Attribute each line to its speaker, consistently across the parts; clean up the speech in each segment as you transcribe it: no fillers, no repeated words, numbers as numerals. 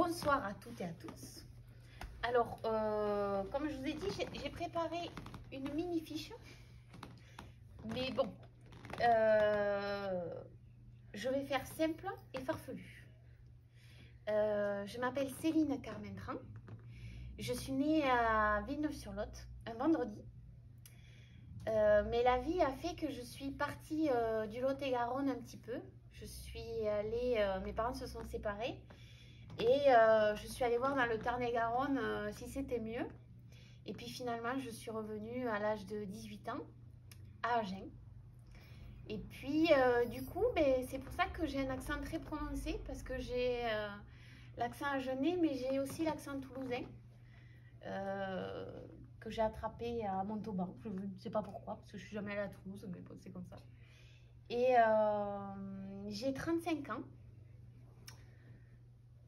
Speaker 1: Bonsoir à toutes et à tous. Alors, comme je vous ai dit, j'ai préparé une mini fiche. Mais bon, je vais faire simple et farfelu. Je m'appelle Céline Carmentran. Je suis née à Villeneuve-sur-Lot un vendredi. Mais la vie a fait que je suis partie du Lot-et-Garonne un petit peu. Je suis allée, mes parents se sont séparés. Et je suis allée voir dans le Tarn-et-Garonne si c'était mieux. Et puis finalement, je suis revenue à l'âge de 18 ans à Agen. Et puis du coup, c'est pour ça que j'ai un accent très prononcé parce que j'ai l'accent agenais, mais j'ai aussi l'accent toulousain que j'ai attrapé à Montauban. Je ne sais pas pourquoi, parce que je suis jamais allée à Toulouse, mais bon, c'est comme ça. Et j'ai 35 ans.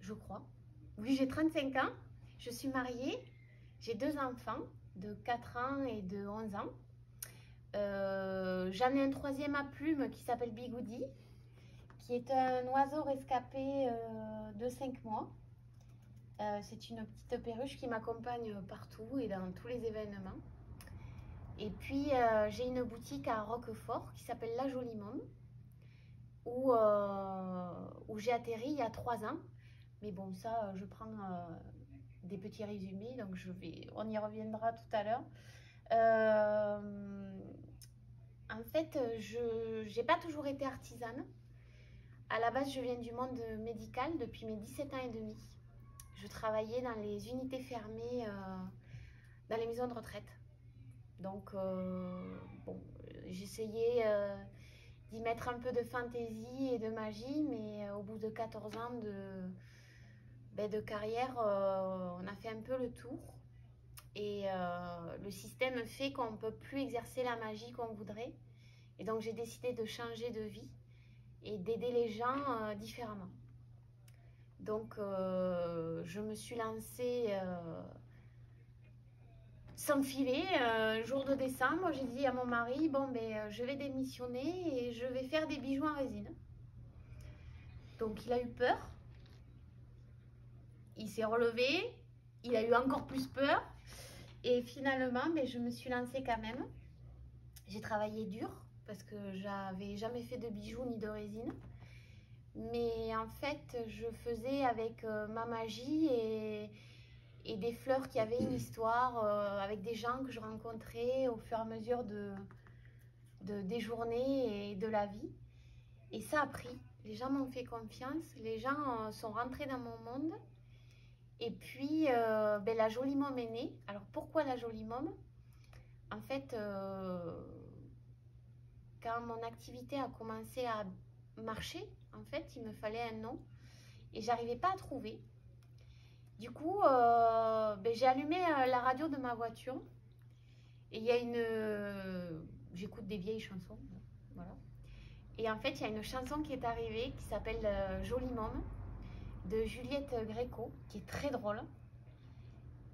Speaker 1: Je crois. Oui, j'ai 35 ans, je suis mariée, j'ai 2 enfants de 4 ans et de 11 ans. J'en ai un troisième à plumes qui s'appelle Bigoudi, qui est un oiseau rescapé de 5 mois. C'est une petite perruche qui m'accompagne partout et dans tous les événements. Et puis, j'ai une boutique à Roquefort qui s'appelle La Jolie Môme, où j'ai atterri il y a 3 ans. Mais bon, ça, je prends des petits résumés, donc on y reviendra tout à l'heure. En fait, je n'ai pas toujours été artisane. À la base, je viens du monde médical depuis mes 17 ans et demi. Je travaillais dans les unités fermées, dans les maisons de retraite. Donc, bon, j'essayais d'y mettre un peu de fantaisie et de magie, mais au bout de 14 ans de carrière, on a fait un peu le tour. Et le système fait qu'on ne peut plus exercer la magie qu'on voudrait. Et donc, j'ai décidé de changer de vie et d'aider les gens différemment. Donc, je me suis lancée sans filet. Jour de décembre, j'ai dit à mon mari, bon, je vais démissionner et je vais faire des bijoux en résine. Donc, il a eu peur. Il s'est relevé. Il a eu encore plus peur. Et finalement, je me suis lancée quand même. J'ai travaillé dur parce que j'avais jamais fait de bijoux ni de résine. Mais en fait, je faisais avec ma magie et des fleurs qui avaient une histoire, avec des gens que je rencontrais au fur et à mesure des journées et de la vie. Et ça a pris. Les gens m'ont fait confiance. Les gens sont rentrés dans mon monde. Et puis, la Jolie Môme est née. Alors, pourquoi la Jolie Môme? En fait, quand mon activité a commencé à marcher, en fait, il me fallait un nom. Et j'arrivais pas à trouver. Du coup, j'ai allumé la radio de ma voiture. Et il y a j'écoute des vieilles chansons. Voilà. Et en fait, il y a une chanson qui est arrivée qui s'appelle Jolie Môme, de Juliette Gréco, qui est très drôle.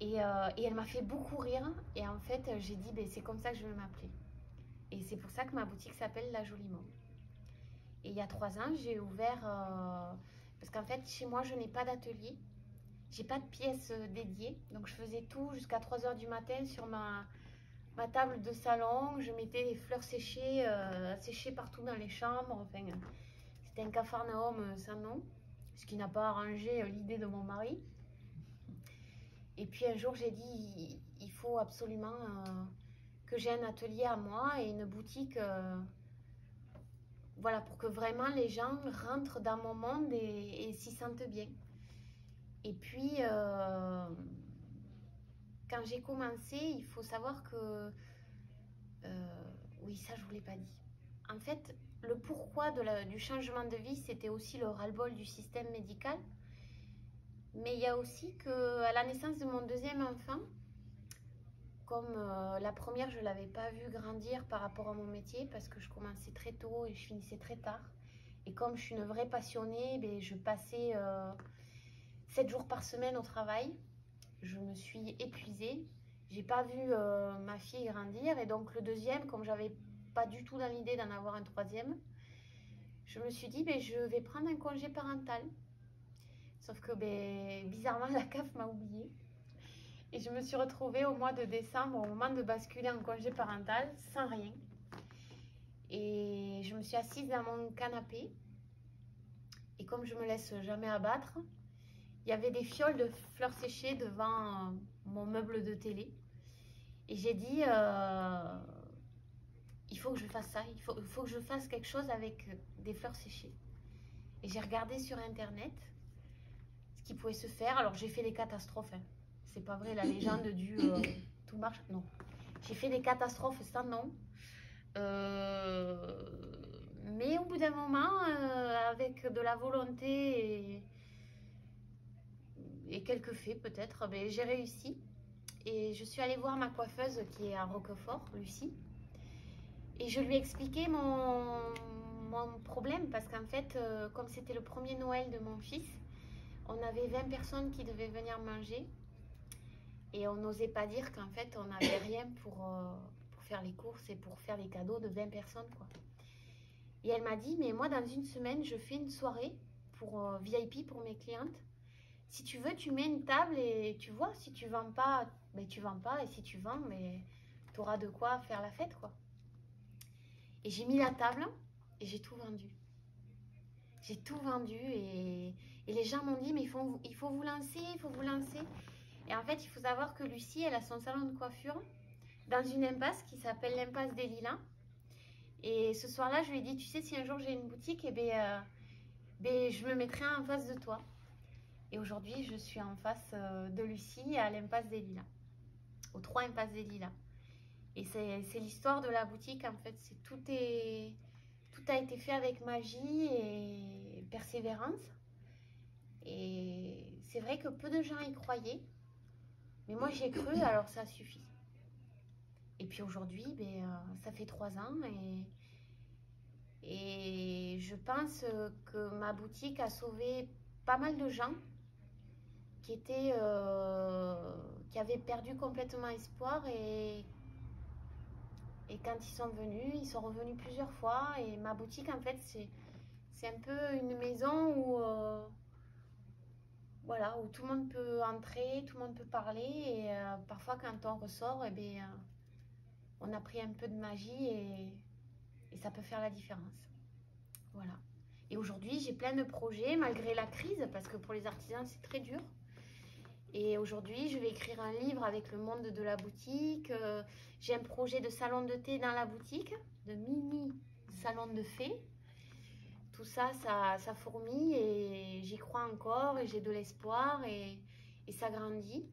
Speaker 1: Et elle m'a fait beaucoup rire. Et en fait, j'ai dit, c'est comme ça que je vais m'appeler. Et c'est pour ça que ma boutique s'appelle La Jolie Môme. Et il y a 3 ans, j'ai ouvert... parce qu'en fait, chez moi, je n'ai pas d'atelier. J'ai pas de pièces dédiées. Donc, je faisais tout jusqu'à 3 h du matin sur ma table de salon. Je mettais les fleurs séchées, séchées partout dans les chambres. Enfin, c'était un capharnaüm sans nom. Ce qui n'a pas arrangé l'idée de mon mari. Et puis un jour, j'ai dit, il faut absolument que j'ai un atelier à moi et une boutique, voilà, pour que vraiment les gens rentrent dans mon monde et s'y sentent bien. Et puis, quand j'ai commencé, il faut savoir que, oui, ça je ne vous l'ai pas dit. En fait, le pourquoi du changement de vie, c'était aussi le ras-le-bol du système médical. Mais il y a aussi qu'à la naissance de mon deuxième enfant, comme la première, je ne l'avais pas vue grandir par rapport à mon métier parce que je commençais très tôt et je finissais très tard. Et comme je suis une vraie passionnée, je passais 7 jours par semaine au travail. Je me suis épuisée. J'ai pas vu ma fille grandir. Et donc le deuxième, comme j'avais pas du tout dans l'idée d'en avoir un troisième, je me suis dit, je vais prendre un congé parental. Sauf que ben, bizarrement, la CAF m'a oubliée. Et je me suis retrouvée au mois de décembre, au moment de basculer en congé parental, sans rien. Et je me suis assise dans mon canapé. Et comme je me laisse jamais abattre, il y avait des fioles de fleurs séchées devant mon meuble de télé. Et j'ai dit, il faut que je fasse ça, il faut que je fasse quelque chose avec des fleurs séchées. Et j'ai regardé sur Internet ce qui pouvait se faire. Alors j'ai fait des catastrophes. Hein. C'est pas vrai, la légende du tout marche. Non. J'ai fait des catastrophes sans nom. Mais au bout d'un moment, avec de la volonté et quelques faits peut-être, ben, j'ai réussi. Et je suis allée voir ma coiffeuse qui est à Roquefort, Lucie. Et je lui ai expliqué mon problème parce qu'en fait, comme c'était le premier Noël de mon fils, on avait 20 personnes qui devaient venir manger. Et on n'osait pas dire qu'en fait, on n'avait rien pour faire les courses et pour faire les cadeaux de 20 personnes, quoi. Et elle m'a dit, mais moi, dans une semaine, je fais une soirée pour VIP pour mes clientes. Si tu veux, tu mets une table et tu vois, si tu vends pas, ben, tu vends pas. Et si tu vends, mais tu auras de quoi faire la fête, quoi. Et j'ai mis la table et j'ai tout vendu. J'ai tout vendu et les gens m'ont dit, mais il faut vous lancer, il faut vous lancer. Et en fait, il faut savoir que Lucie, elle a son salon de coiffure dans une impasse qui s'appelle l'impasse des Lilas. Et ce soir-là, je lui ai dit, tu sais, si un jour j'ai une boutique, eh ben, je me mettrai en face de toi. Et aujourd'hui, je suis en face de Lucie à l'impasse des Lilas, aux 3 impasses des Lilas. Et c'est l'histoire de la boutique, en fait. Tout a été fait avec magie et persévérance. Et c'est vrai que peu de gens y croyaient. Mais moi, j'y ai cru, alors ça suffit. Et puis aujourd'hui, ben, ça fait 3 ans et je pense que ma boutique a sauvé pas mal de gens qui avaient perdu complètement espoir et quand ils sont venus, ils sont revenus plusieurs fois. Et ma boutique, en fait, c'est un peu une maison où, voilà, où tout le monde peut entrer, tout le monde peut parler. Et parfois, quand on ressort, eh bien, on a pris un peu de magie et ça peut faire la différence. Voilà. Et aujourd'hui, j'ai plein de projets, malgré la crise, parce que pour les artisans, c'est très dur. Et aujourd'hui, je vais écrire un livre avec le monde de la boutique. J'ai un projet de salon de thé dans la boutique, de mini salon de fées. Tout ça, ça fourmille et j'y crois encore et j'ai de l'espoir et ça grandit.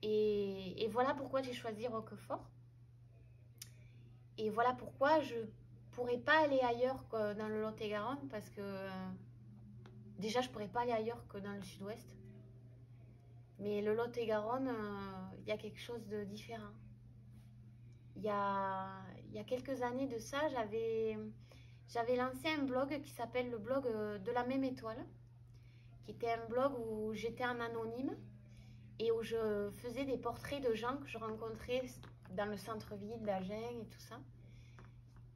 Speaker 1: Et voilà pourquoi j'ai choisi Roquefort. Et voilà pourquoi je ne pourrais pas aller ailleurs que dans le Lot-et-Garonne parce que déjà, je ne pourrais pas aller ailleurs que dans le sud-ouest. Mais le Lot-et-Garonne, il y a quelque chose de différent. Il y a quelques années de ça, j'avais lancé un blog qui s'appelle le blog de la même étoile, qui était un blog où j'étais en anonyme et où je faisais des portraits de gens que je rencontrais dans le centre-ville d'Agen et tout ça.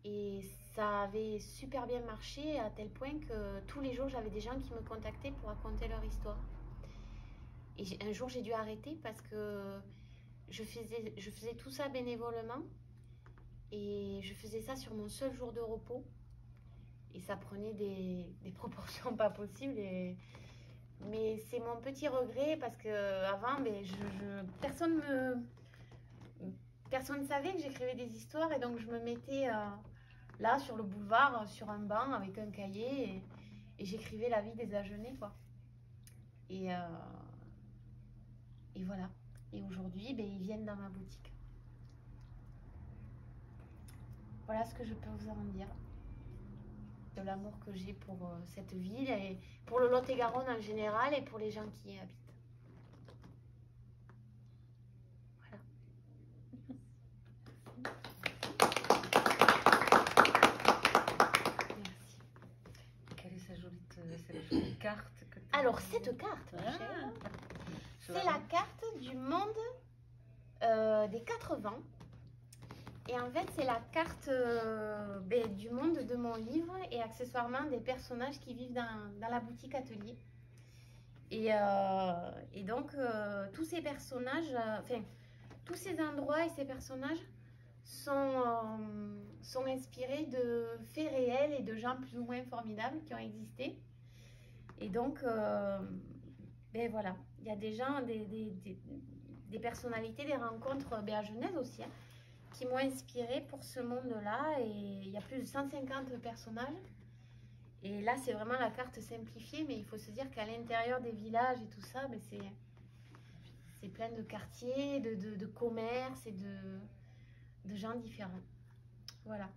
Speaker 1: Et ça avait super bien marché à tel point que tous les jours, j'avais des gens qui me contactaient pour raconter leur histoire. Et un jour, j'ai dû arrêter parce que je faisais tout ça bénévolement et je faisais ça sur mon seul jour de repos. Et ça prenait des proportions pas possibles. Mais c'est mon petit regret parce qu'avant, personne ne savait que j'écrivais des histoires et donc je me mettais là sur le boulevard, sur un banc avec un cahier et j'écrivais la vie des Agenais, quoi. Et voilà. Et aujourd'hui, ils viennent dans ma boutique. Voilà ce que je peux vous en dire. De l'amour que j'ai pour cette ville et pour le Lot-et-Garonne en général et pour les gens qui y habitent. Voilà. Merci.
Speaker 2: Quelle est cette jolie carte que
Speaker 1: Alors, cette carte, c'est la carte du monde des 4 vents. Et en fait, c'est la carte du monde de mon livre et accessoirement des personnages qui vivent dans la boutique atelier. Et donc, tous ces personnages, enfin, tous ces endroits et ces personnages sont inspirés de faits réels et de gens plus ou moins formidables qui ont existé. Et donc, ben voilà, il y a des gens, des personnalités, des rencontres à Genève aussi, hein, qui m'ont inspirée pour ce monde-là. Et il y a plus de 150 personnages. Et là, c'est vraiment la carte simplifiée, mais il faut se dire qu'à l'intérieur des villages et tout ça, ben c'est plein de quartiers, de commerces et de gens différents. Voilà.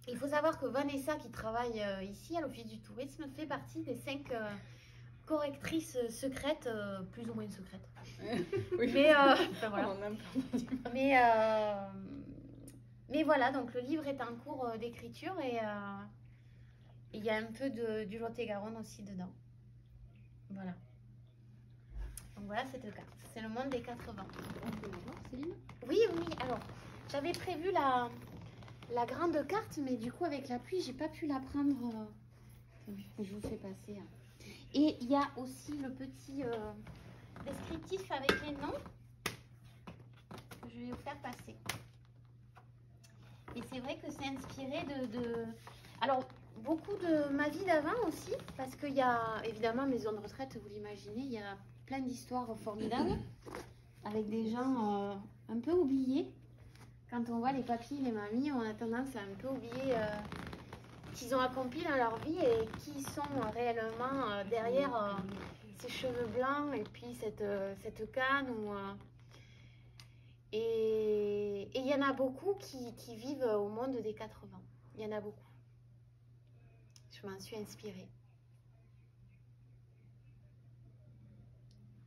Speaker 1: Il faut savoir que Vanessa, qui travaille ici à l'Office du tourisme, fait partie des 5 correctrices secrètes, plus ou moins secrètes.
Speaker 3: Oui.
Speaker 1: Mais, enfin, voilà.
Speaker 3: On en a un peu.
Speaker 1: Mais voilà, donc le livre est en cours d'écriture et il y a un peu du Lot-et-Garonne aussi dedans. Voilà. Donc voilà cette carte. C'est le monde des 4 vents.
Speaker 4: On peut la voir, Céline?
Speaker 1: Oui, oui. Alors, j'avais prévu la grande carte, mais du coup, avec la pluie, j'ai pas pu la prendre. Je vous fais passer. Et il y a aussi le petit descriptif avec les noms que je vais vous faire passer. Et c'est vrai que c'est inspiré de... Alors, beaucoup de ma vie d'avant aussi, parce qu'il y a évidemment maison de retraite, vous l'imaginez, il y a plein d'histoires formidables avec des gens un peu oubliés. Quand on voit les papis, les mamies, on a tendance à un peu oublier qu'ils ont accompli dans leur vie et qui sont réellement derrière ces cheveux blancs et puis cette canne. Et il y en a beaucoup qui vivent au monde des 80. Il y en a beaucoup. Je m'en suis inspirée.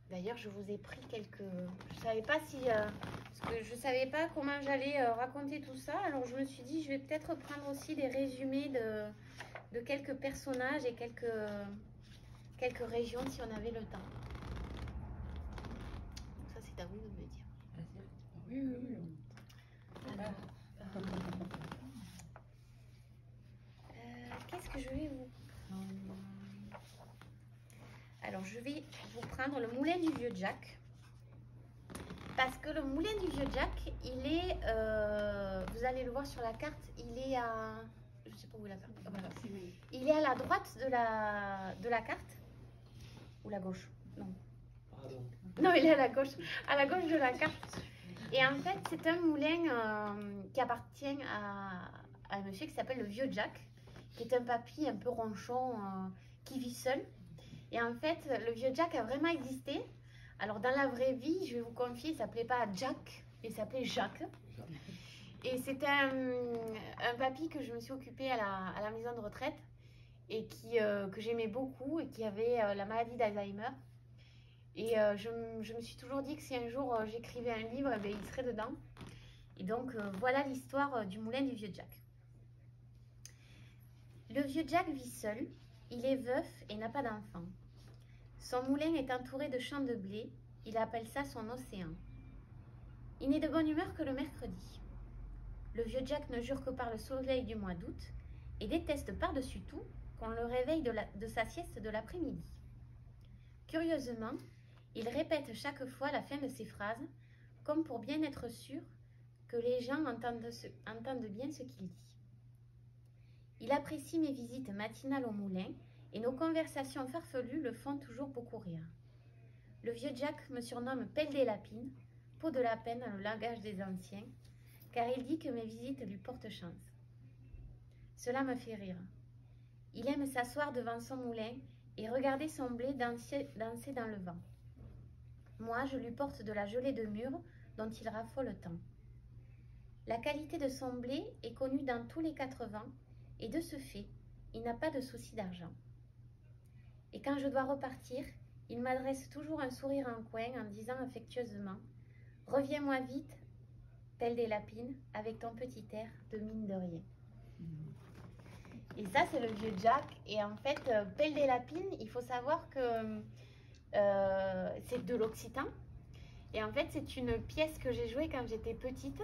Speaker 1: D'ailleurs, je vous ai pris quelques... Je savais pas si... parce que je savais pas comment j'allais raconter tout ça. Alors, je me suis dit, je vais peut-être prendre aussi des résumés de quelques personnages et quelques régions si on avait le temps. Donc ça, c'est à vous de me dire.
Speaker 3: Oui, oui, oui.
Speaker 1: Alors, qu'est-ce que je vais vous... Alors, je vais vous prendre le moulin du Vieux Jack. Parce que le moulin du Vieux Jack, il est... vous allez le voir sur la carte, il est à... Je ne sais pas où est la carte. Ah, voilà. Il est à la droite de la carte. Ou la gauche? Non. Non, il est à la gauche de la carte. Et en fait, c'est un moulin qui appartient à un monsieur qui s'appelle le Vieux Jack, qui est un papy un peu ronchon qui vit seul. Et en fait, le Vieux Jack a vraiment existé. Alors, dans la vraie vie, je vais vous confier, il ne s'appelait pas Jack, il s'appelait Jacques. Et c'était un papy que je me suis occupée à la maison de retraite et que j'aimais beaucoup et qui avait la maladie d'Alzheimer. Et je me suis toujours dit que si un jour j'écrivais un livre, eh bien, il serait dedans. Et donc, voilà l'histoire du moulin du Vieux Jack. Le Vieux Jack vit seul, il est veuf et n'a pas d'enfant. Son moulin est entouré de champs de blé, il appelle ça son océan. Il n'est de bonne humeur que le mercredi. Le Vieux Jack ne jure que par le soleil du mois d'août et déteste par-dessus tout qu'on le réveille de sa sieste de l'après-midi. Curieusement, il répète chaque fois la fin de ses phrases, comme pour bien être sûr que les gens entendent bien ce qu'il dit. Il apprécie mes visites matinales au moulin et nos conversations farfelues le font toujours beaucoup rire. Le Vieux Jack me surnomme Pelle des Lapines, peau de lapin dans le langage des anciens, car il dit que mes visites lui portent chance. Cela me fait rire. Il aime s'asseoir devant son moulin et regarder son blé danser dans le vent. Moi, je lui porte de la gelée de mûre dont il raffole tant. La qualité de son blé est connue dans tous les 4 vents et de ce fait, il n'a pas de souci d'argent. Et quand je dois repartir, il m'adresse toujours un sourire en coin en disant affectueusement « Reviens-moi vite, Pelle des Lapines, avec ton petit air de mine de rien. » Et ça, c'est le Vieux Jack. Et en fait, Pelle des Lapines, il faut savoir que c'est de l'occitan. Et en fait, c'est une pièce que j'ai jouée quand j'étais petite.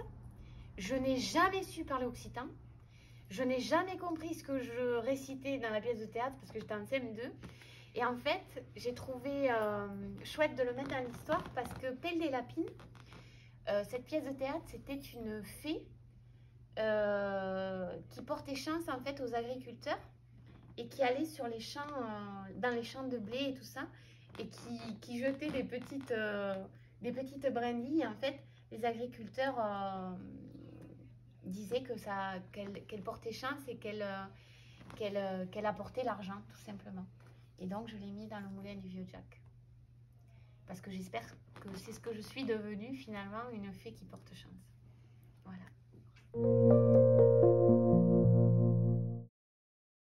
Speaker 1: Je n'ai jamais su parler occitan. Je n'ai jamais compris ce que je récitais dans la pièce de théâtre parce que j'étais en CM2. Et en fait, j'ai trouvé chouette de le mettre dans l'histoire parce que Pelle des Lapines, cette pièce de théâtre, c'était une fée qui portait chance en fait aux agriculteurs et qui allait sur les champs, dans les champs de blé et tout ça, et qui jetait des petites brindilles. En fait, les agriculteurs disaient que qu'elle portait chance et qu'elle apportait l'argent, tout simplement. Et donc, je l'ai mis dans le moulin du vieux Jack. Parce que j'espère que c'est ce que je suis devenue finalement, une fée qui porte chance. Voilà.